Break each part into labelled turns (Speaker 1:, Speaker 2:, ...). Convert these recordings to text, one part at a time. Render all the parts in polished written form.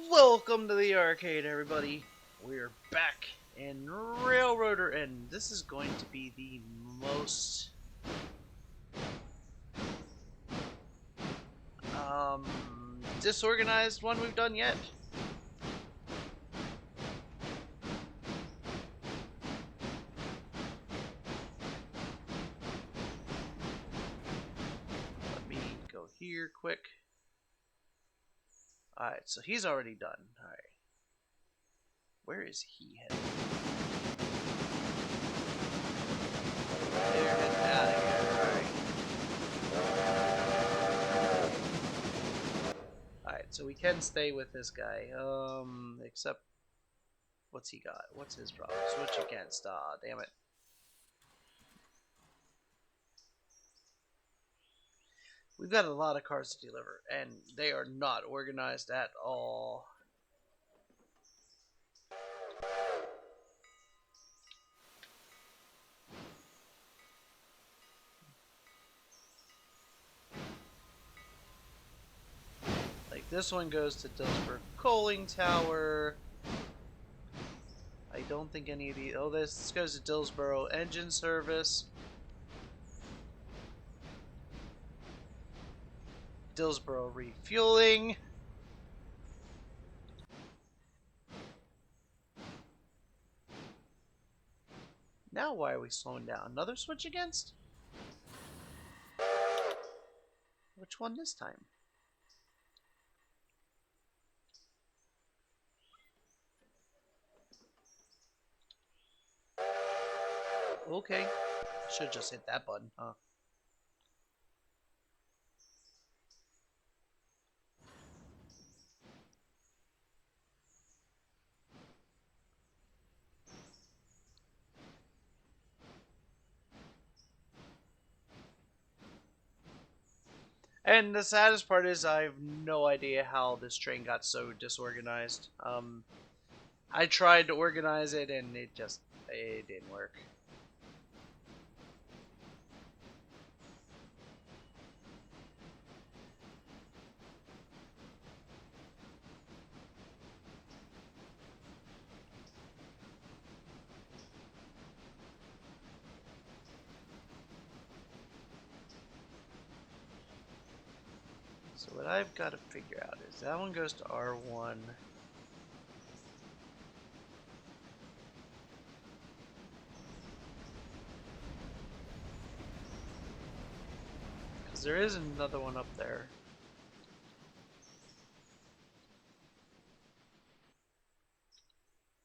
Speaker 1: Welcome to the arcade, everybody. We're back in Railroader, and this is going to be the most disorganized one we've done yet. Let me go here quick. Alright, so he's already done. Alright. Where is he headed? They're heading out of here. Alright, so we can stay with this guy. Except, what's he got? What's his problem? Switch against. Ah, damn it. We've got a lot of cars to deliver, and they are not organized at all. Like, this one goes to Dillsborough Coaling Tower. I don't think any of these... Oh, this goes to Dillsborough Engine Service. Dillsborough Refueling. Now why are we slowing down? Another switch against? Which one this time? Okay. Should just hit that button, huh? And the saddest part is I have no idea how this train got so disorganized. I tried to organize it and it didn't work. So what I've got to figure out is that one goes to R1. Because there is another one up there.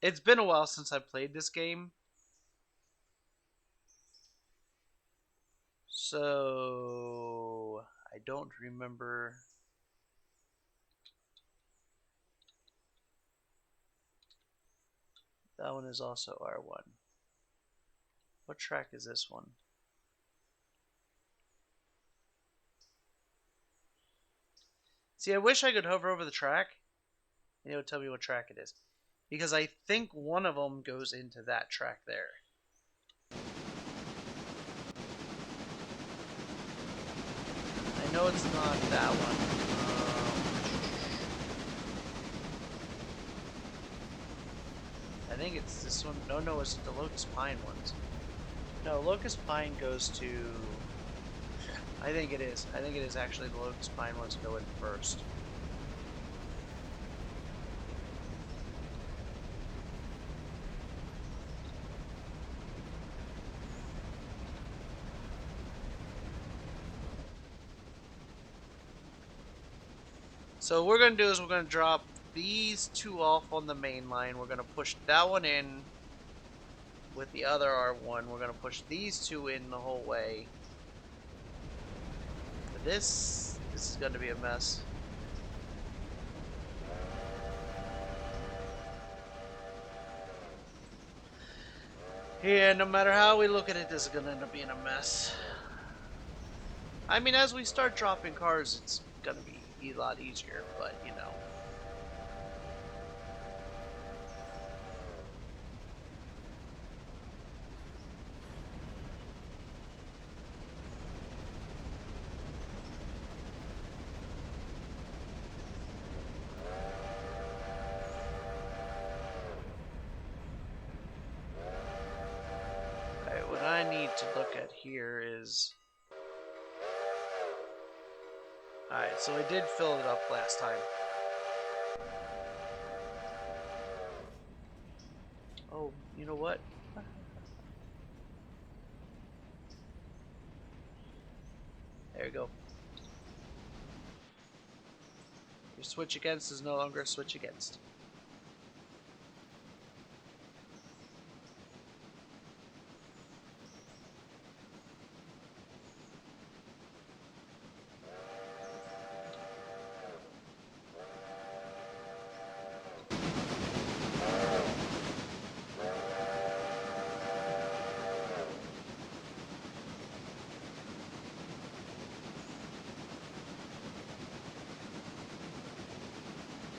Speaker 1: It's been a while since I played this game. So I don't remember. That one is also R1. What track is this one? See, I wish I could hover over the track and it would tell me what track it is. Because I think one of them goes into that track there. I know it's not that one. I think it's this one. No, it's the Locust Pine ones. No, Locust Pine goes to... I think it is. I think it is actually the Locust Pine ones go in first. So what we're going to do is we're going to drop these two off on the main line. We're going to push that one in with the other R1. We're going to push these two in the whole way. But this is going to be a mess. Yeah, no matter how we look at it, this is going to end up being a mess. I mean, as we start dropping cars, it's going to be a lot easier, but you know. Alright, so I did fill it up last time. Oh, you know what? There you go. Your switch against is no longer a switch against.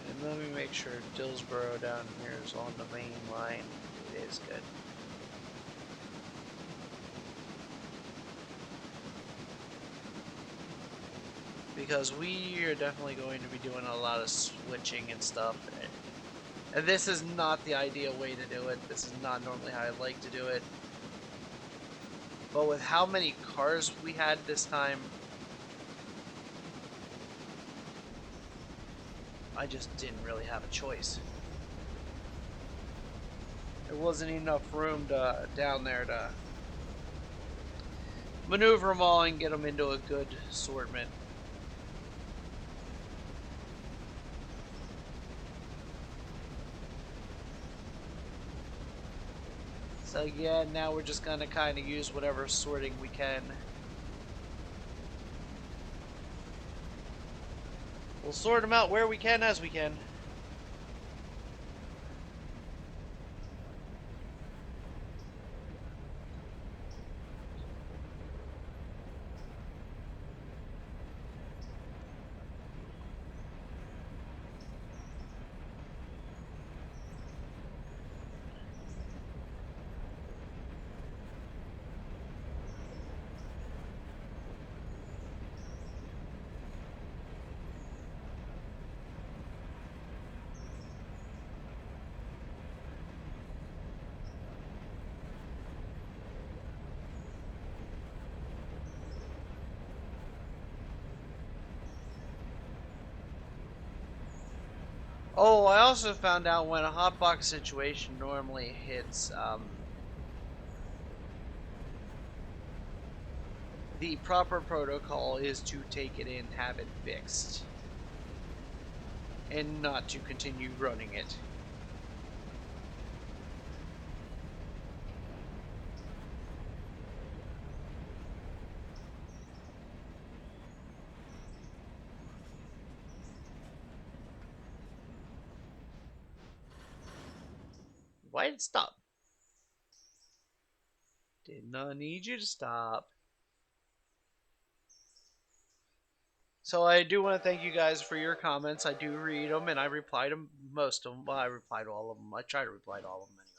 Speaker 1: And let me make sure Dillsboro down here is on the main line. It is good. Because we are definitely going to be doing a lot of switching and stuff. And this is not the ideal way to do it. This is not normally how I like to do it. But with how many cars we had this time, I just didn't really have a choice. There wasn't enough room down there to maneuver them all and get them into a good assortment. So yeah, now we're just gonna kind of use whatever sorting we can. We'll sort them out where we can as we can. Oh, I also found out when a hotbox situation normally hits, the proper protocol is to take it in, have it fixed, and not to continue running it. Why did it stop? Did not need you to stop. So I do want to thank you guys for your comments. I do read them, and I reply to most of them. Well, I reply to all of them. I try to reply to all of them anyway.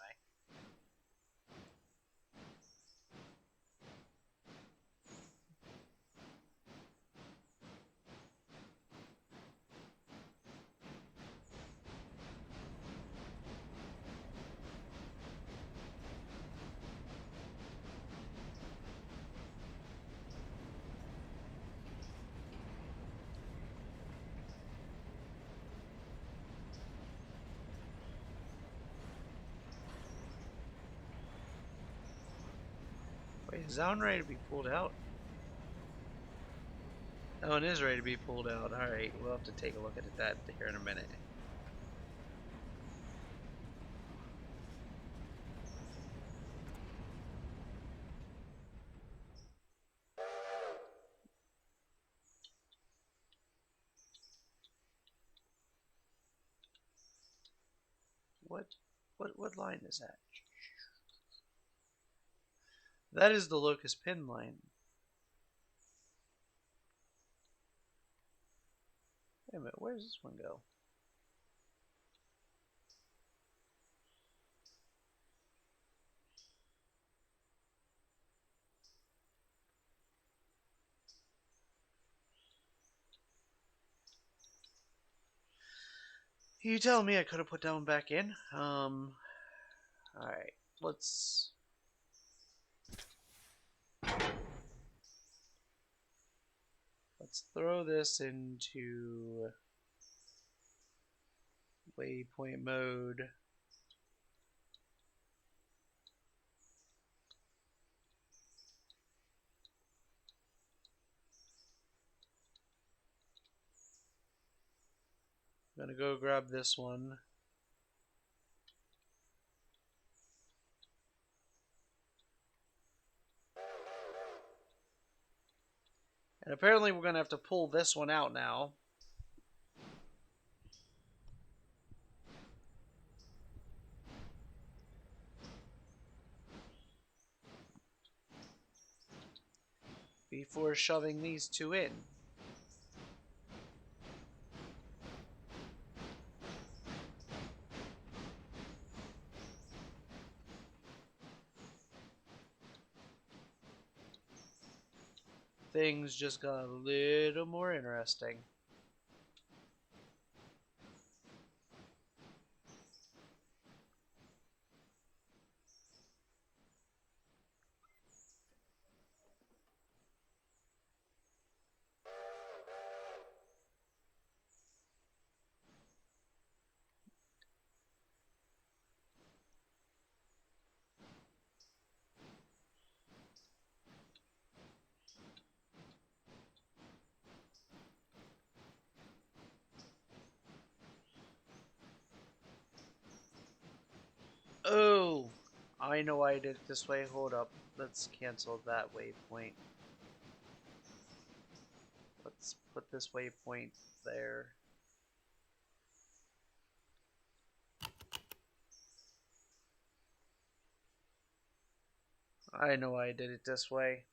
Speaker 1: Wait, is that one ready to be pulled out? That one is ready to be pulled out. Alright, we'll have to take a look at that here in a minute. What line is that? That is the locust pin line. Wait a minute, where does this one go? You telling me I could have put that one back in? Alright, let's let's throw this into waypoint mode. I'm gonna go grab this one. And apparently we're gonna have to pull this one out now. Before shoving these two in. Things just got a little more interesting. Oh, I know why I did it this way. Hold up. Let's cancel that waypoint. Let's put this waypoint there. I know why I did it this way.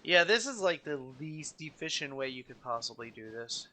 Speaker 1: Yeah, this is like the least efficient way you could possibly do this.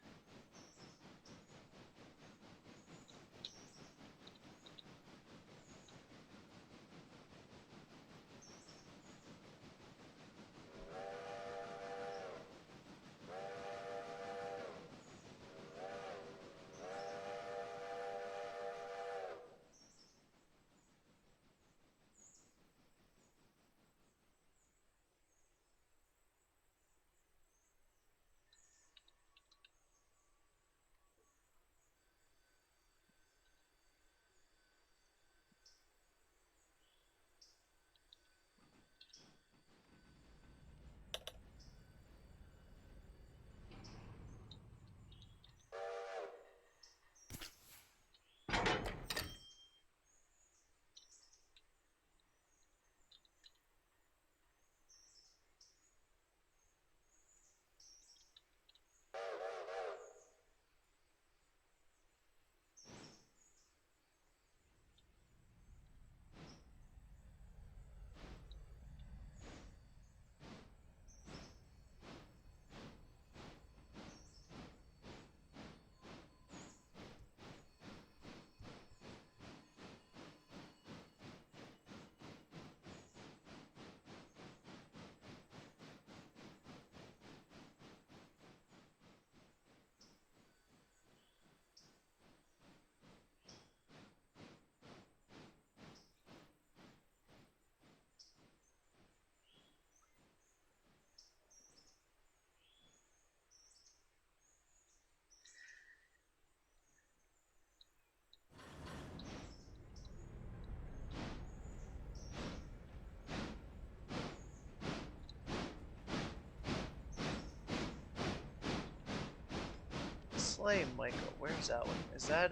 Speaker 1: Slay Michael, where's that one? Is that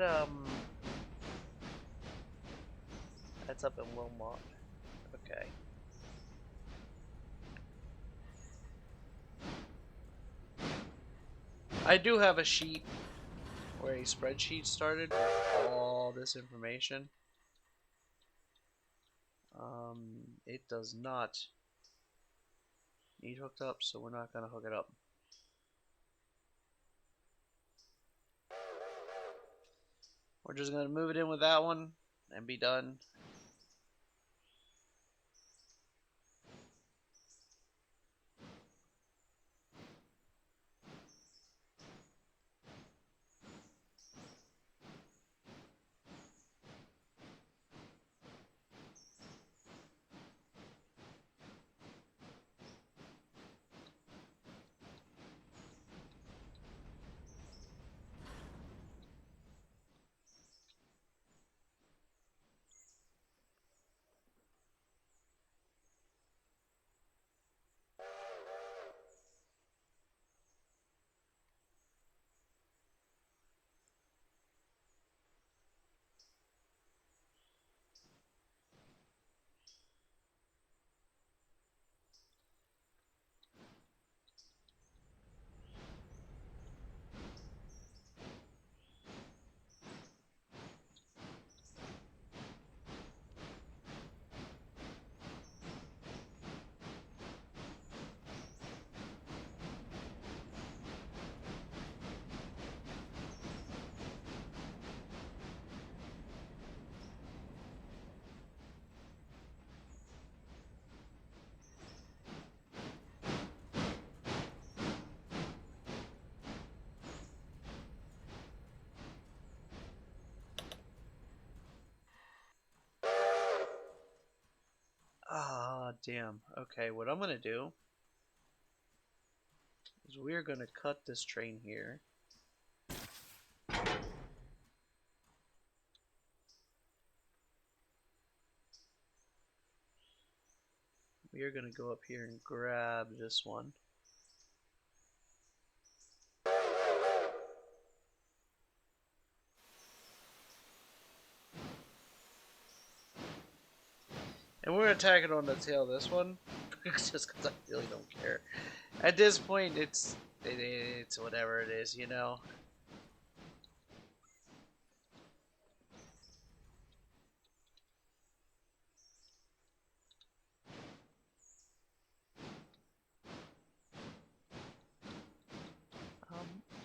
Speaker 1: that's up in Wilmot. Okay. I do have a sheet where a spreadsheet started with all this information. It does not need hooked up, so we're not going to hook it up. We're just going to move it in with that one and be done. Ah, damn. Okay, what I'm going to do is we're going to cut this train here. We are going to go up here and grab this one. And we're going to tack it on the tail of this one. Just because I really don't care. At this point, it's whatever it is, you know?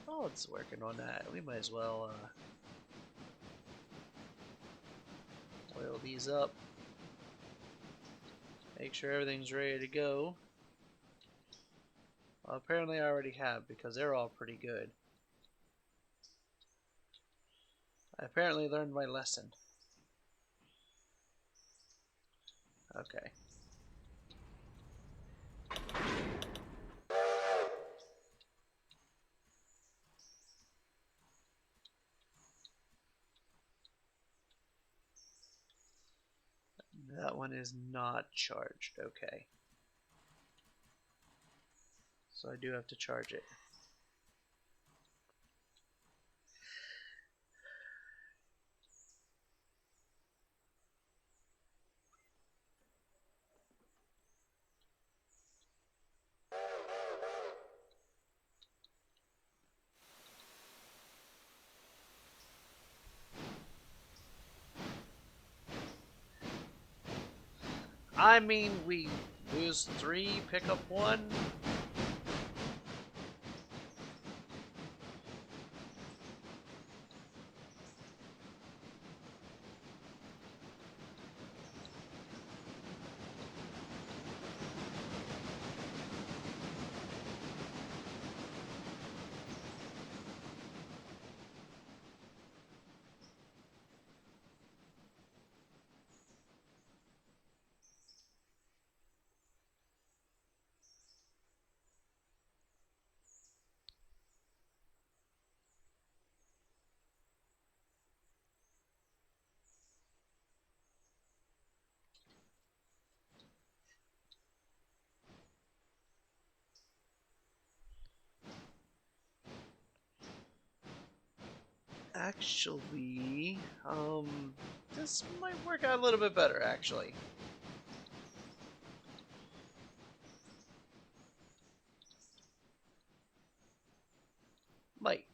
Speaker 1: Oh, it's working on that. We might as well oil these up. Make sure everything's ready to go. Well, apparently I already have, because they're all pretty good. I apparently learned my lesson. Okay. That one is not charged. Okay. So I do have to charge it. I mean, we lose 3, pick up 1. Actually, this might work out a little bit better, actually. Might.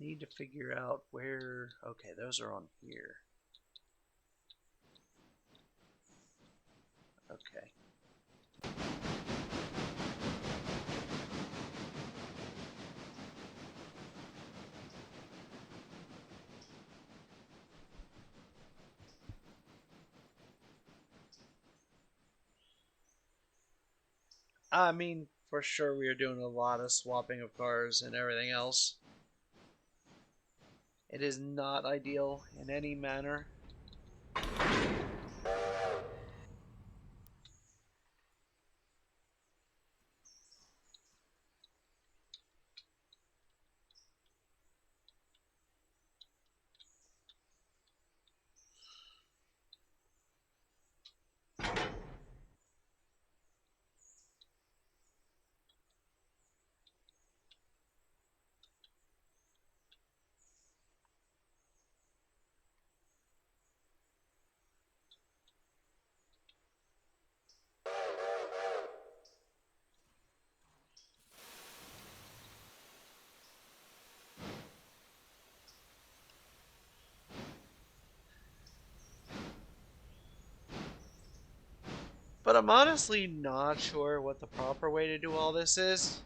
Speaker 1: need to figure out where... Okay, those are on here. Okay. I mean, for sure we are doing a lot of swapping of cars and everything else. It is not ideal in any manner. But I'm honestly not sure what the proper way to do all this is.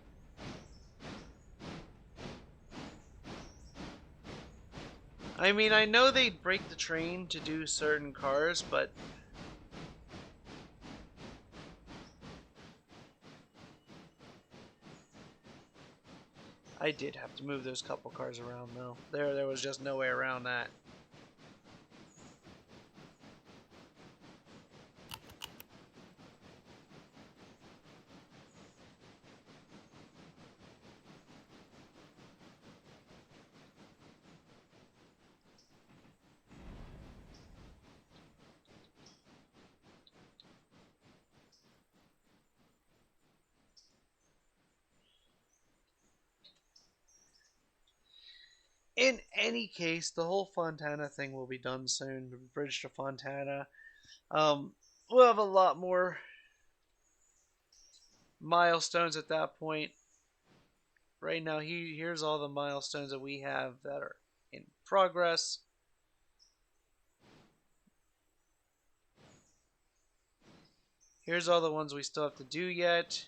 Speaker 1: I mean, I know they break the train to do certain cars, but... I did have to move those couple cars around, though. There was just no way around that. In any case, the whole Fontana thing will be done soon. The bridge to Fontana. We'll have a lot more milestones at that point. Right now, here's all the milestones that we have that are in progress. Here's all the ones we still have to do yet.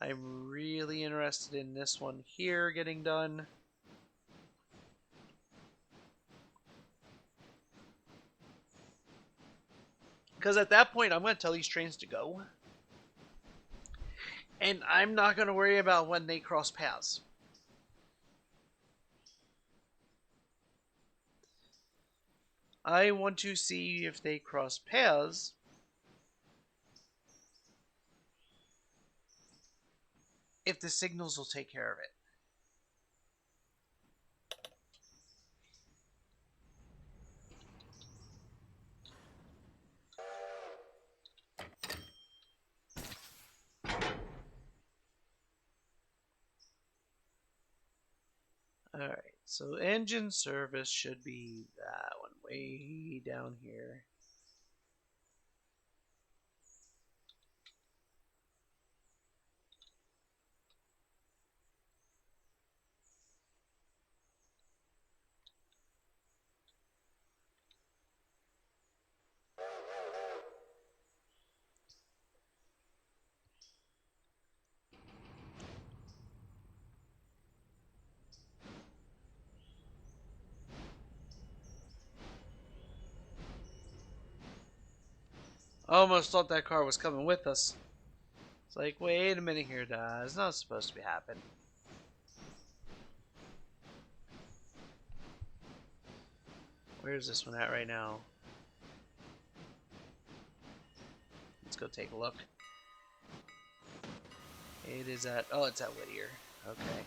Speaker 1: I'm really interested in this one here getting done. Because at that point, I'm going to tell these trains to go. And I'm not going to worry about when they cross paths. I want to see if they cross paths. If the signals will take care of it. Alright, so engine service should be that one way down here. I almost thought that car was coming with us. It's like, wait a minute here, Dad. It's not supposed to be happening. Where's this one at right now? Let's go take a look. It is at... Oh, it's at Whittier. Okay.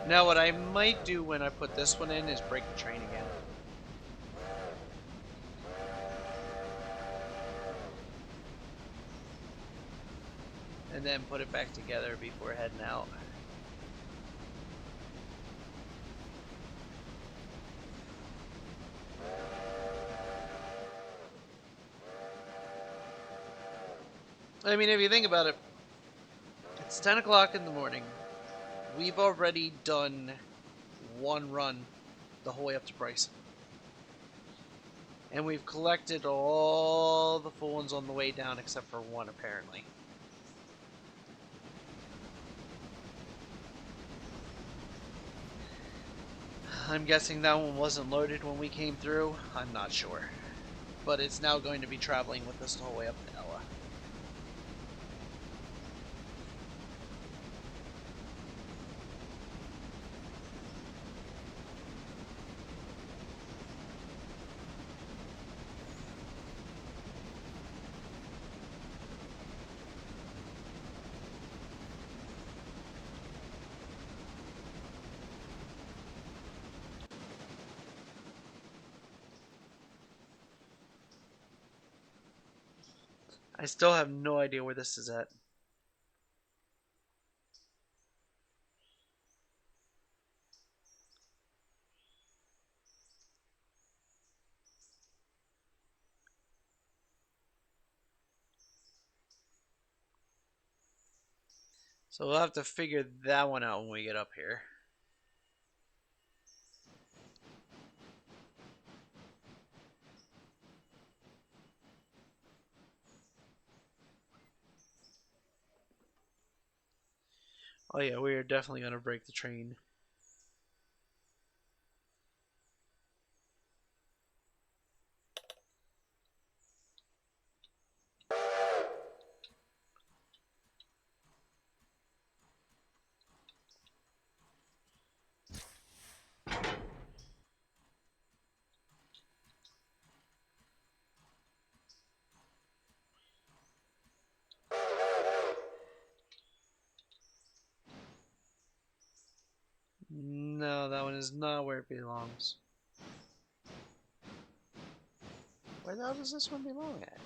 Speaker 1: Now what I might do when I put this one in is break the train again. And then put it back together before heading out. I mean, if you think about it, it's 10 o'clock in the morning. We've already done one run the whole way up to Bryson. And we've collected all the full ones on the way down except for one, apparently. I'm guessing that one wasn't loaded when we came through. I'm not sure. But it's now going to be traveling with us the whole way up to Ella. I still have no idea where this is at. So we'll have to figure that one out when we get up here. Oh yeah, we are definitely going to break the train. No, that one is not where it belongs. Where the hell does this one belong at?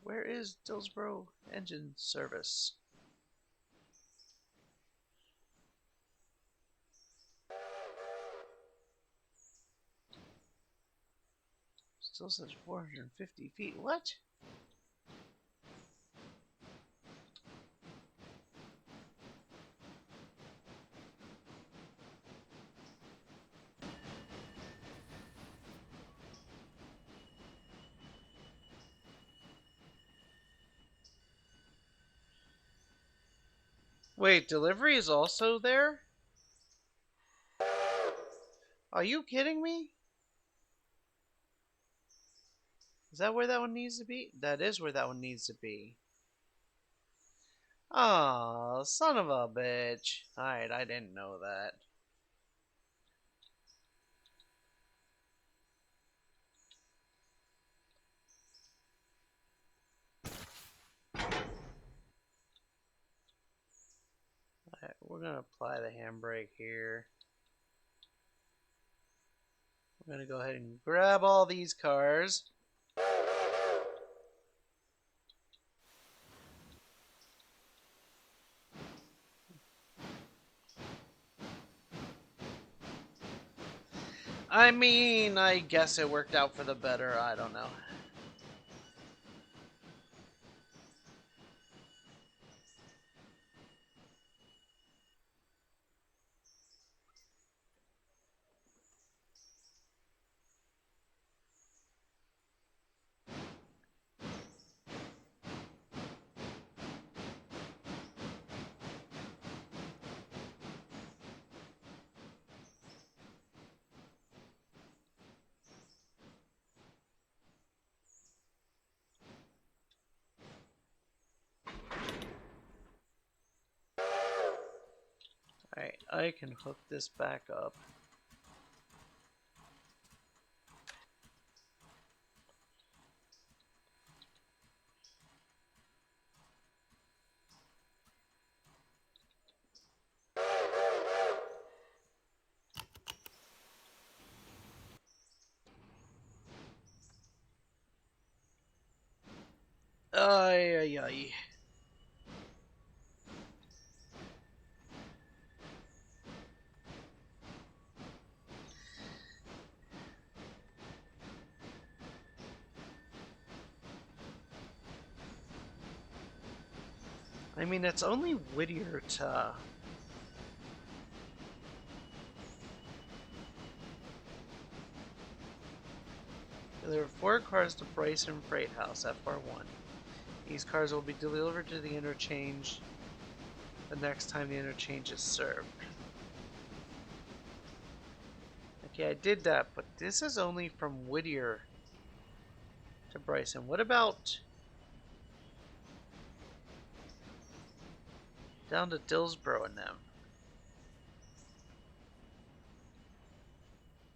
Speaker 1: Where is Dillsboro Engine Service? Still says 450 feet. What? Wait, delivery is also there? Are you kidding me? Is that where that one needs to be? That is where that one needs to be. Oh, son of a bitch. Alright, I didn't know that. Alright, we're gonna apply the handbrake here. We're gonna go ahead and grab all these cars. I mean, I guess it worked out for the better. I don't know. Alright, I can hook this back up. Ay, ay, ay. I mean, it's only Whittier to... There are 4 cars to Bryson Freight House, FR1. These cars will be delivered to the interchange the next time the interchange is served. Okay, I did that, but this is only from Whittier to Bryson. What about down to Dillsboro and them?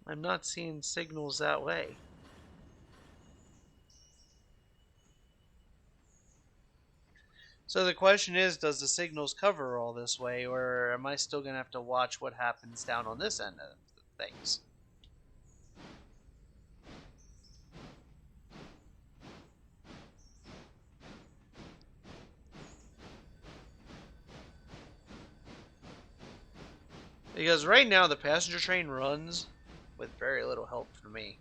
Speaker 1: I'm not seeing signals that way. So the question is, does the signals cover all this way, or am I still going to have to watch what happens down on this end of things? Because right now the passenger train runs with very little help from me.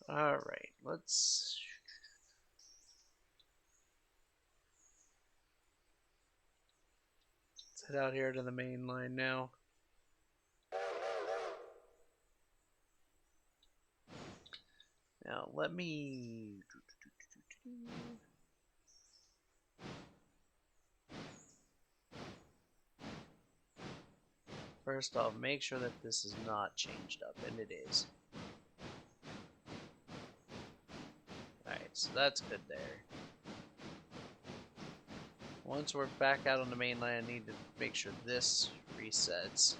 Speaker 1: Alright, let's head out here to the main line now. Now, let me... First off, make sure that this is not changed up, and it is. Alright, so that's good there. Once we're back out on the main line, I need to make sure this resets.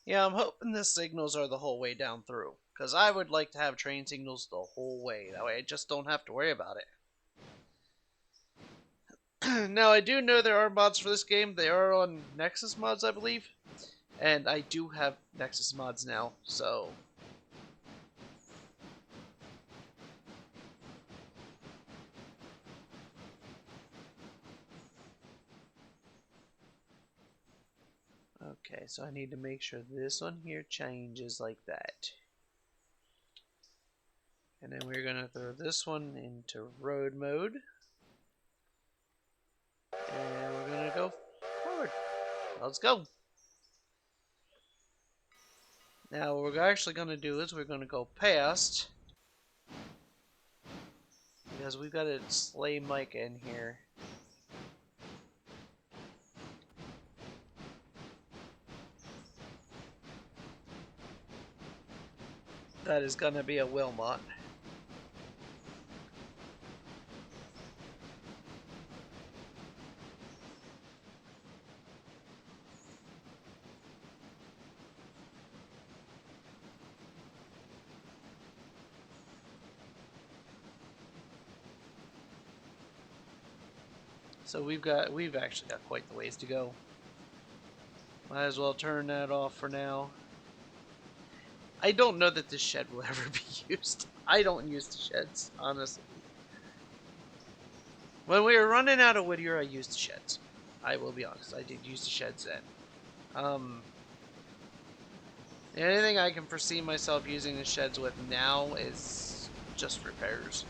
Speaker 1: Yeah, I'm hoping the signals are the whole way down through, because I would like to have train signals the whole way. That way I just don't have to worry about it. Now, I do know there are mods for this game. They are on Nexus mods, I believe. And I do have Nexus mods now, so... Okay, so I need to make sure this one here changes like that. And then we're going to throw this one into road mode. And we're going to go forward. Let's go. Now what we're actually going to do is we're going to go past. Because we've got to slay Micah in here. That is going to be a Wilmot. So we've actually got quite the ways to go. Might as well turn that off for now. I don't know that this shed will ever be used. I don't use the sheds, honestly. When we were running out of Whittier, I used the sheds. I will be honest, I did use the sheds then. The only thing I can foresee myself using the sheds with now is just repairs.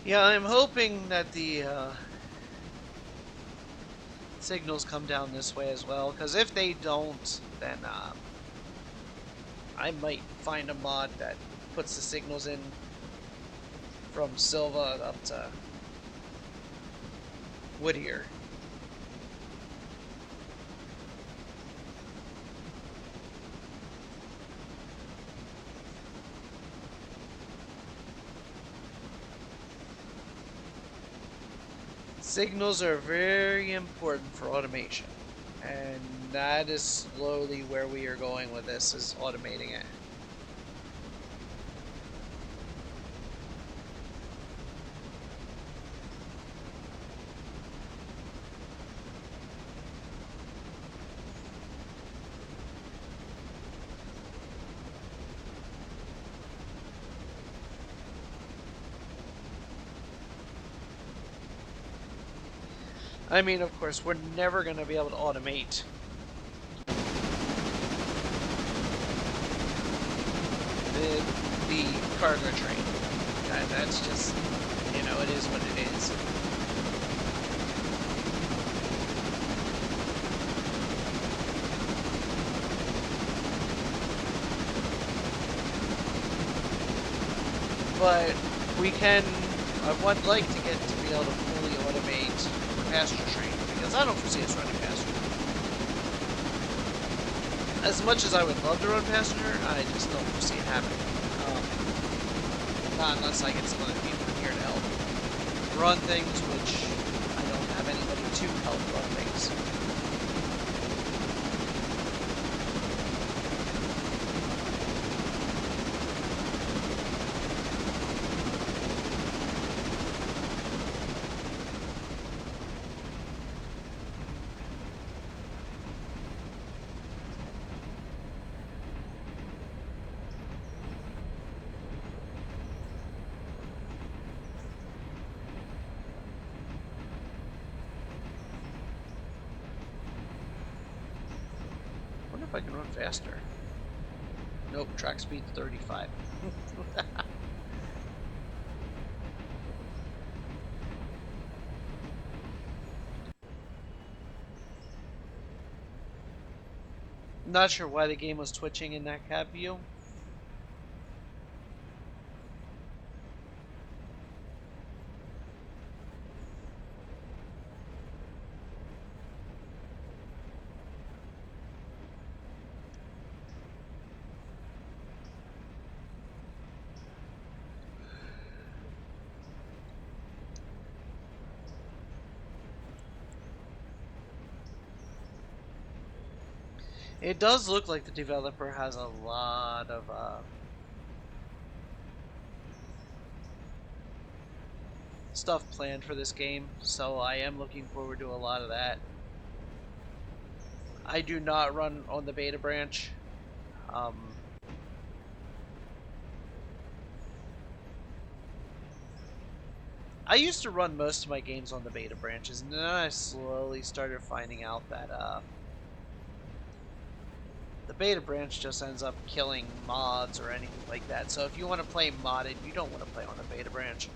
Speaker 1: Yeah, I'm hoping that the signals come down this way as well, because if they don't, then I might find a mod that puts the signals in from Silva up to Whittier. Signals are very important for automation, and that is slowly where we are going with this, is automating it. I mean, of course, we're never going to be able to automate the cargo train. That's just, you know, it is what it is. But we can, I would like to get to be able to fully automate passenger train, because I don't foresee us running passenger. As much as I would love to run passenger, I just don't foresee it happening. Not unless I get some other people in here to help run things, which I don't have anybody to help run things. If I can run faster. Nope, track speed 35. Not sure why the game was twitching in that cab view. It does look like the developer has a lot of stuff planned for this game, so I am looking forward to a lot of that. I do not run on the beta branch. I used to run most of my games on the beta branches, and then I slowly started finding out that the beta branch just ends up killing mods or anything like that. So if you want to play modded, you don't want to play on the beta branch.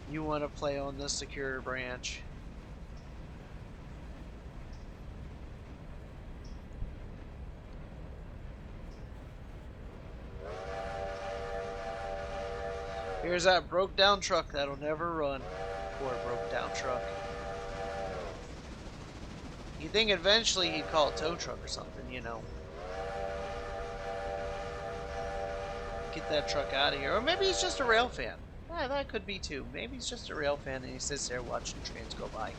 Speaker 1: You want to play on the secure branch. Here's that broke down truck that'll never run. Poor broke down truck. You'd think eventually he'd call a tow truck or something, you know. Get that truck out of here. Or maybe he's just a rail fan. Yeah, that could be too. Maybe he's just a rail fan and he sits there watching trains go by.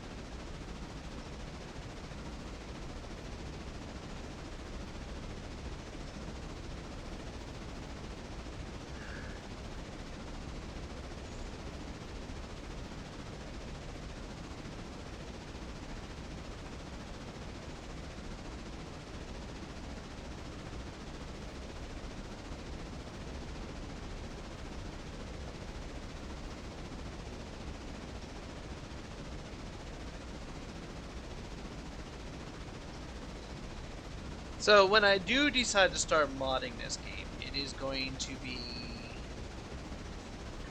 Speaker 1: So when I do decide to start modding this game, it is going to be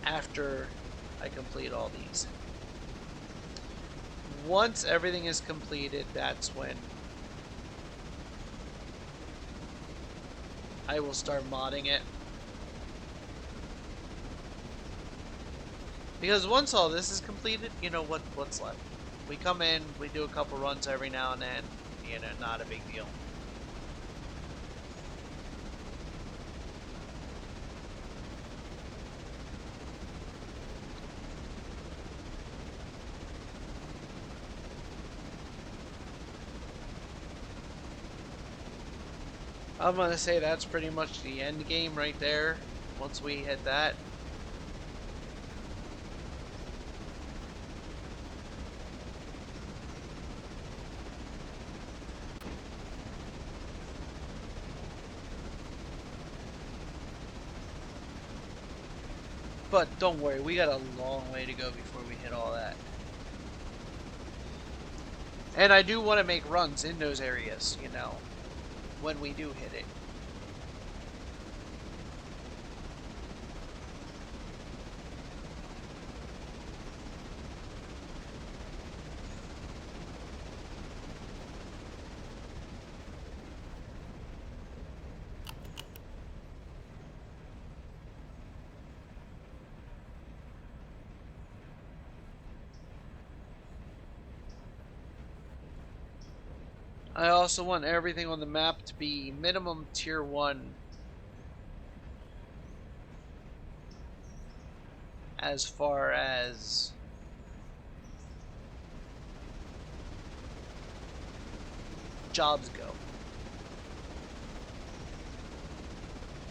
Speaker 1: after I complete all these. Once everything is completed, that's when I will start modding it. Because once all this is completed, you know what's left. We come in, we do a couple runs every now and then, you know, not a big deal. I'm gonna say that's pretty much the end game right there. Once we hit that. But don't worry, we got a long way to go before we hit all that. And I do want to make runs in those areas, you know, when we do hit it. I also want everything on the map to be minimum tier 1 as far as jobs go.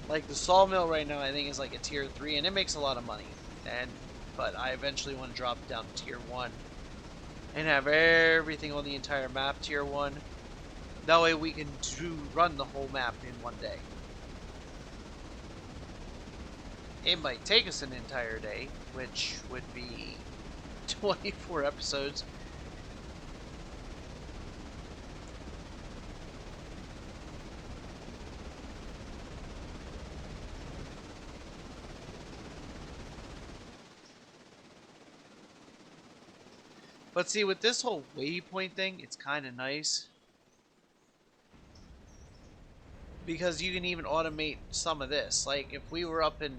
Speaker 1: Like the sawmill right now I think is like a tier 3 and it makes a lot of money. But I eventually want to drop it down to tier 1 and have everything on the entire map tier 1. That way we can run the whole map in one day. It might take us an entire day, which would be 24 episodes. But see, with this whole waypoint thing, it's kind of nice. Because you can even automate some of this. Like, if we were up in,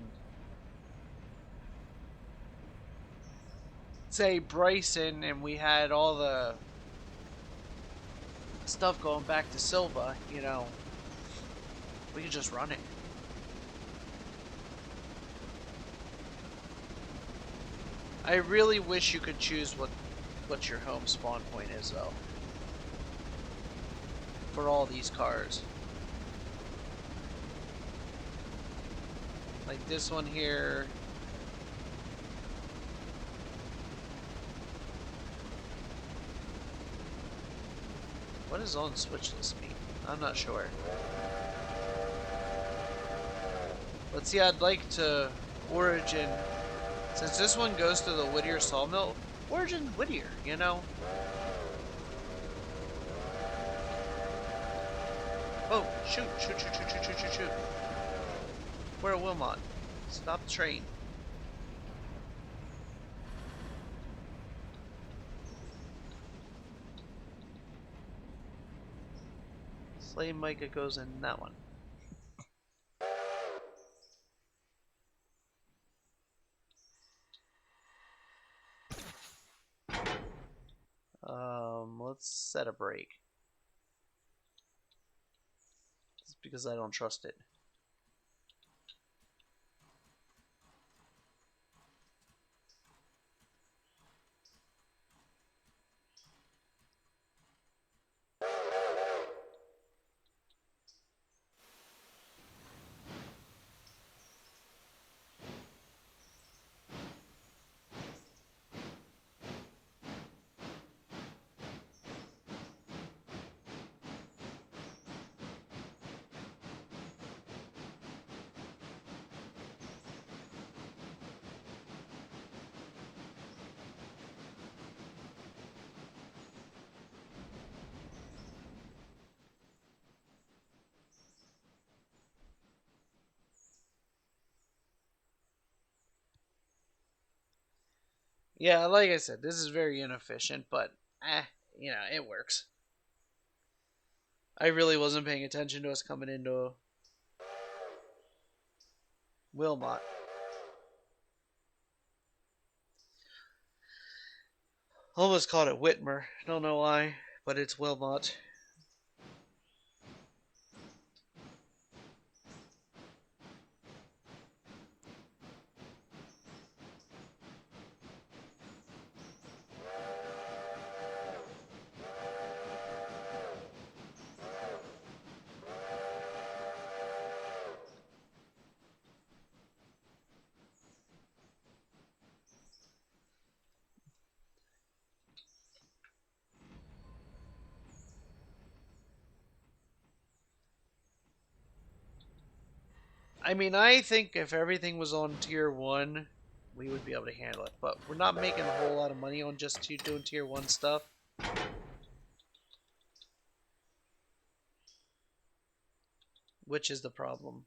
Speaker 1: say, Bryson, and we had all the stuff going back to Silva, you know, we could just run it. I really wish you could choose what your home spawn point is, though. For all these cars. Like this one here. What does on switch list mean? I'm not sure. But see, I'd like to Origin, since this one goes to the Whittier Sawmill, Origin Whittier, you know? Oh, shoot. We're at Wilmot. Stop the train. Slay Micah goes in that one. Let's set a break. Just because I don't trust it. Yeah, like I said, this is very inefficient, but you know, it works. I really wasn't paying attention to us coming into Wilmot. Almost called it Whitmer. Don't know why, but it's Wilmot. I mean, I think if everything was on tier 1, we would be able to handle it. But we're not making a whole lot of money on just doing tier 1 stuff. Which is the problem.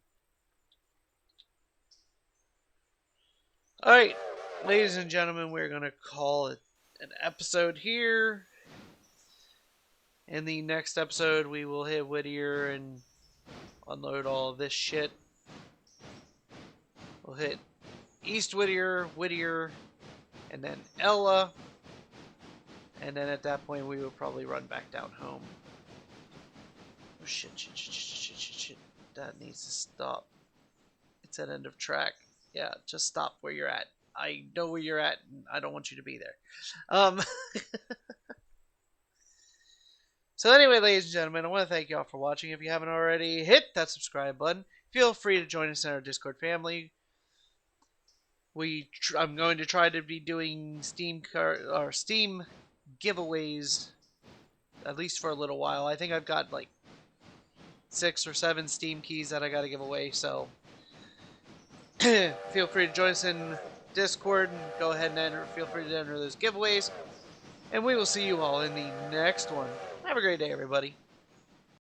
Speaker 1: Alright, ladies and gentlemen, we're going to call it an episode here. In the next episode, we will hit Whittier and unload all of this shit. We'll hit East Whittier, Whittier, and then Ella. And then at that point, we will probably run back down home. Oh, shit. That needs to stop. It's at end of track. Yeah, just stop where you're at. I know where you're at, and I don't want you to be there. So anyway, ladies and gentlemen, I want to thank you all for watching. If you haven't already, hit that subscribe button. Feel free to join us in our Discord family. I'm going to try to be doing Steam giveaways, at least for a little while. I think I've got like 6 or 7 Steam keys that I got to give away, so feel free to join us in Discord and go ahead and feel free to enter those giveaways. And we will see you all in the next one. Have a great day, everybody.